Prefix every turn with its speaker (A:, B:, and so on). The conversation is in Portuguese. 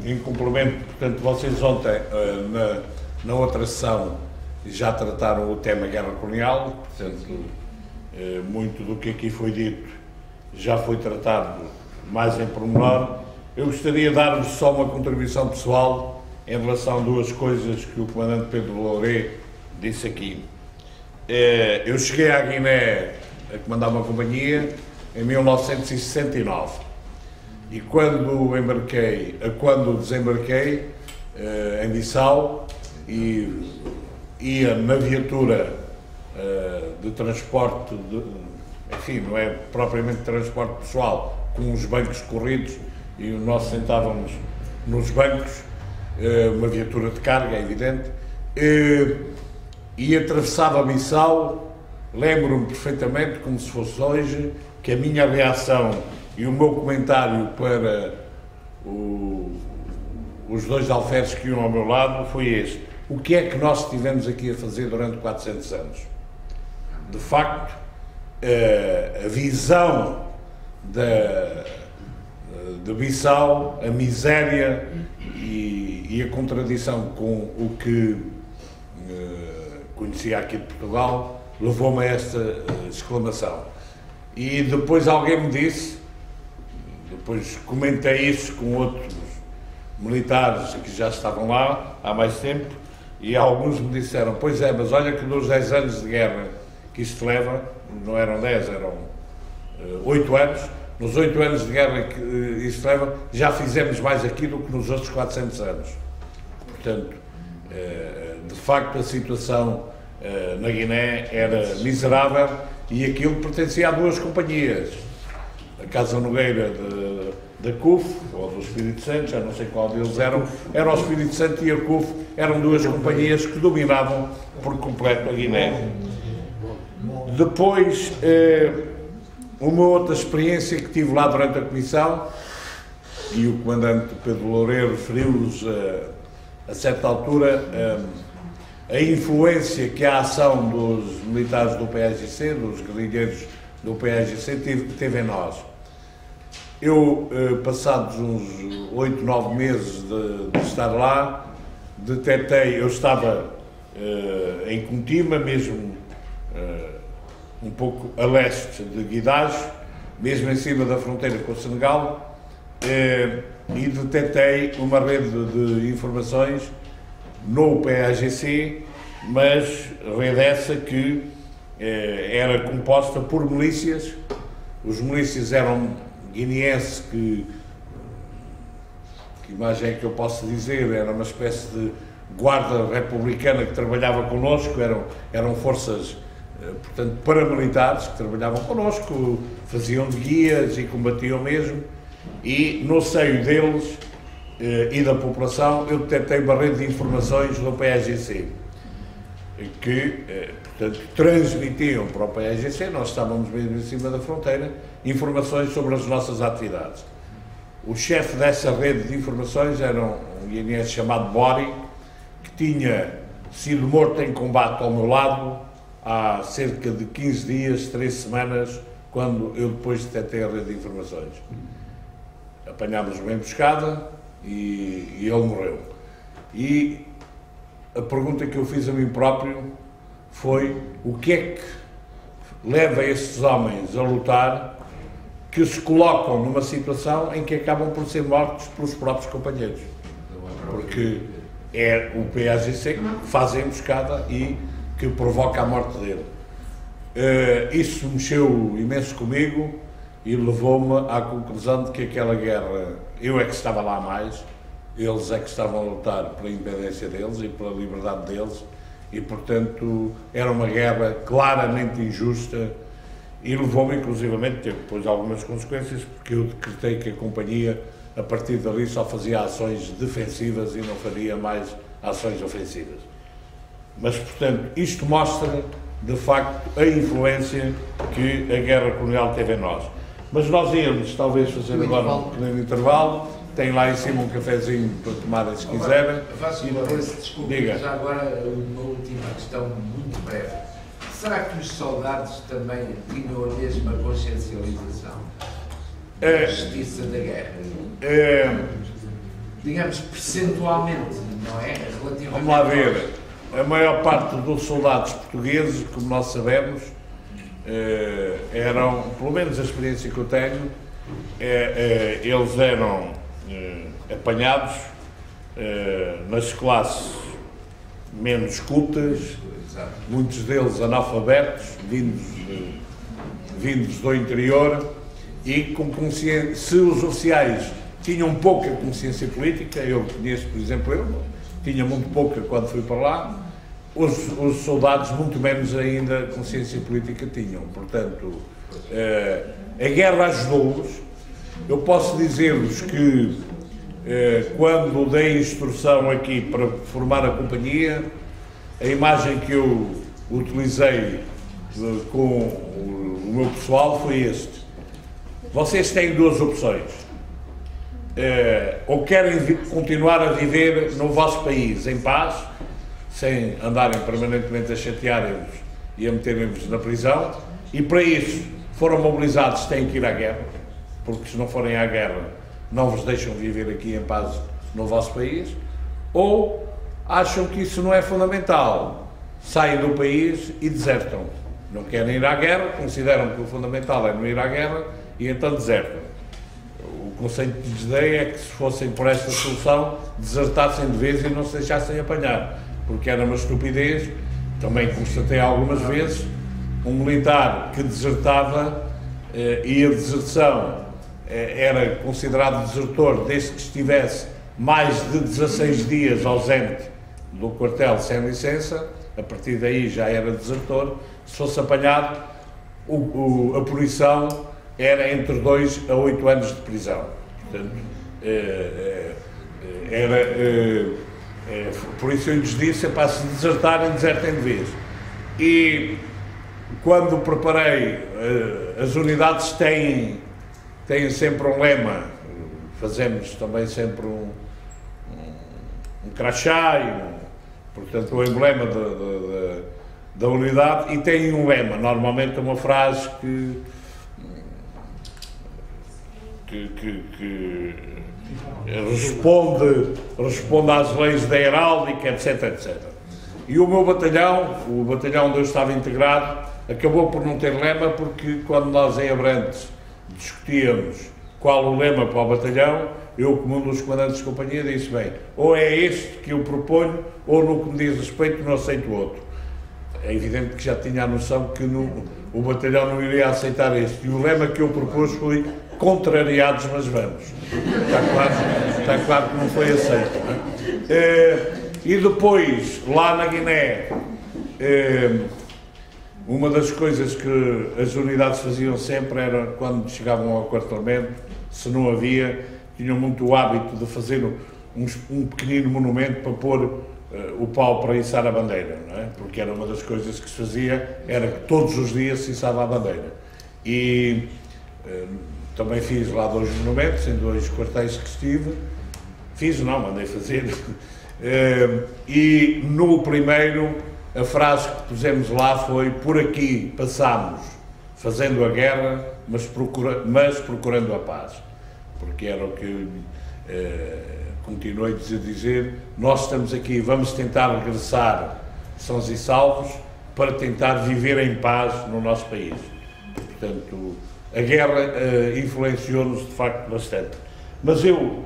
A: em complemento, portanto, vocês ontem, na outra sessão, já trataram o tema guerra colonial, portanto, muito do que aqui foi dito já foi tratado mais em pormenor. Eu gostaria de dar-vos só uma contribuição pessoal em relação a duas coisas que o comandante Pedro Louret disse aqui. Eu cheguei à Guiné a comandar uma companhia em 1969 e quando desembarquei em Bissau e ia na viatura de transporte, enfim, não é propriamente transporte pessoal, com os bancos corridos e nós sentávamos nos bancos, uma viatura de carga, é evidente, e atravessava Bissau. Lembro-me perfeitamente, como se fosse hoje, que a minha reação e o meu comentário para os dois alferes que iam ao meu lado foi este: o que é que nós estivemos aqui a fazer durante 400 anos? De facto, a visão de Bissau, a miséria e a contradição com o que conhecia aqui de Portugal, levou-me a esta exclamação. E depois alguém me disse, depois comentei isso com outros militares que já estavam lá há mais tempo, e alguns me disseram: pois é, mas olha que nos 10 anos de guerra que isto leva, não eram 10, eram 8 anos, nos 8 anos de guerra que isto leva, já fizemos mais aqui do que nos outros 400 anos. Portanto, de facto, a situação na Guiné era miserável e aquilo pertencia a duas companhias. A Casa Nogueira da CUF, ou do Espírito Santo, já não sei qual deles era o Espírito Santo e a CUF, eram duas companhias que dominavam por completo a Guiné. Depois, uma outra experiência que tive lá durante a comissão, e o comandante Pedro Loureiro referiu-nos a certa altura, a influência que a ação dos militares do PAIGC, dos guerrilheiros do PAIGC, teve em nós. Eu, passados uns 8, 9 meses de estar lá, eu estava em Contima, mesmo um pouco a leste de Guidajo, mesmo em cima da fronteira com o Senegal, e detetei uma rede de informações no PAIGC, mas rede essa que era composta por milícias. Os milícias eram guineenses que imagem é que eu posso dizer, era uma espécie de guarda republicana que trabalhava connosco, eram forças, portanto, paramilitares que trabalhavam connosco, faziam de guias e combatiam mesmo, e no seio deles e da população eu detetei uma rede de informações do PAIGC que, portanto, transmitiam para o PAIGC, nós estávamos mesmo em cima da fronteira, informações sobre as nossas atividades. O chefe dessa rede de informações era um guineense chamado Bori, que tinha sido morto em combate ao meu lado há cerca de 15 dias, 3 semanas, quando eu depois detetei a rede de informações. Apanhámos uma emboscada e ele morreu. E a pergunta que eu fiz a mim próprio foi: o que é que leva estes homens a lutar, que se colocam numa situação em que acabam por ser mortos pelos próprios companheiros? Porque é o PAIGC que faz a emboscada e que provoca a morte dele. Isso mexeu imenso comigo e levou-me à conclusão de que aquela guerra, eu é que estava lá mais, eles é que estavam a lutar pela independência deles e pela liberdade deles, e portanto era uma guerra claramente injusta, e levou-me inclusivamente, teve depois algumas consequências, porque eu decretei que a companhia a partir dali só fazia ações defensivas e não faria mais ações ofensivas. Mas portanto isto mostra de facto a influência que a guerra colonial teve em nós. Mas nós íamos talvez fazer agora um pequeno intervalo. Tem lá em cima um cafezinho para tomarem se quiserem.
B: E depois, desculpe,
A: diga.
B: Já agora uma última questão muito breve. Será que os soldados também tinham a mesma consciencialização da justiça da guerra? digamos, percentualmente, não é? Relativamente.
A: Vamos lá ver. A maior parte dos soldados portugueses, como nós sabemos, eram, pelo menos a experiência que eu tenho, eles eram apanhados nas classes menos cultas, muitos deles analfabetos, vindos do interior, e com consciência, se os oficiais tinham pouca consciência política, eu conheço, por exemplo, eu tinha muito pouca quando fui para lá, os soldados muito menos ainda consciência política tinham. Portanto, a guerra ajudou-os. Eu posso dizer-vos que quando dei instrução aqui para formar a companhia, a imagem que eu utilizei com o meu pessoal foi este: vocês têm duas opções, ou querem continuar a viver no vosso país em paz, sem andarem permanentemente a chatearem-vos e a meterem-vos na prisão, e para isso foram mobilizados, têm que ir à guerra, porque se não forem à guerra não vos deixam viver aqui em paz no vosso país, ou acham que isso não é fundamental, saem do país e desertam. Não querem ir à guerra, consideram que o fundamental é não ir à guerra e então desertam. O conselho que lhes dei é que, se fossem por esta solução, desertassem de vez e não se deixassem apanhar, porque era uma estupidez. Também constatei algumas vezes um militar que desertava e a deserção era considerado desertor desde que estivesse mais de 16 dias ausente do quartel sem licença. A partir daí já era desertor. Se fosse apanhado, a punição era entre 2 a 8 anos de prisão. Portanto, por isso eu lhes disse, para se desertarem, desertem de vez. E quando preparei, as unidades têm sempre um lema, fazemos também sempre um crachá, portanto o emblema da unidade, e tem um lema, normalmente uma frase que responde às leis da heráldica, etc, etc. E o meu batalhão, o batalhão onde eu estava integrado, acabou por não ter lema, porque quando nós em Abrantes discutíamos qual o lema para o batalhão, eu, como um dos comandantes de companhia, disse: bem, ou é este que eu proponho, ou no que me diz respeito não aceito outro. É evidente que já tinha a noção que o batalhão não iria aceitar este, e o lema que eu propus foi: contrariados, mas vamos. Está claro que não foi aceito. Não é? E depois, lá na Guiné, uma das coisas que as unidades faziam sempre era, quando chegavam ao quartelamento, se não havia, tinham muito o hábito de fazer um pequenino monumento para pôr o pau para içar a bandeira, não é? Porque era uma das coisas que se fazia, era que todos os dias se içava a bandeira. E também fiz lá 2 monumentos, em 2 quartéis que estive. Mandei fazer. E no primeiro, a frase que pusemos lá foi: por aqui passámos fazendo a guerra, mas procurando a paz. Porque era o que continuei a dizer: nós estamos aqui, vamos tentar regressar sãos e salvos para tentar viver em paz no nosso país. Portanto, a guerra influenciou-nos de facto bastante. Mas eu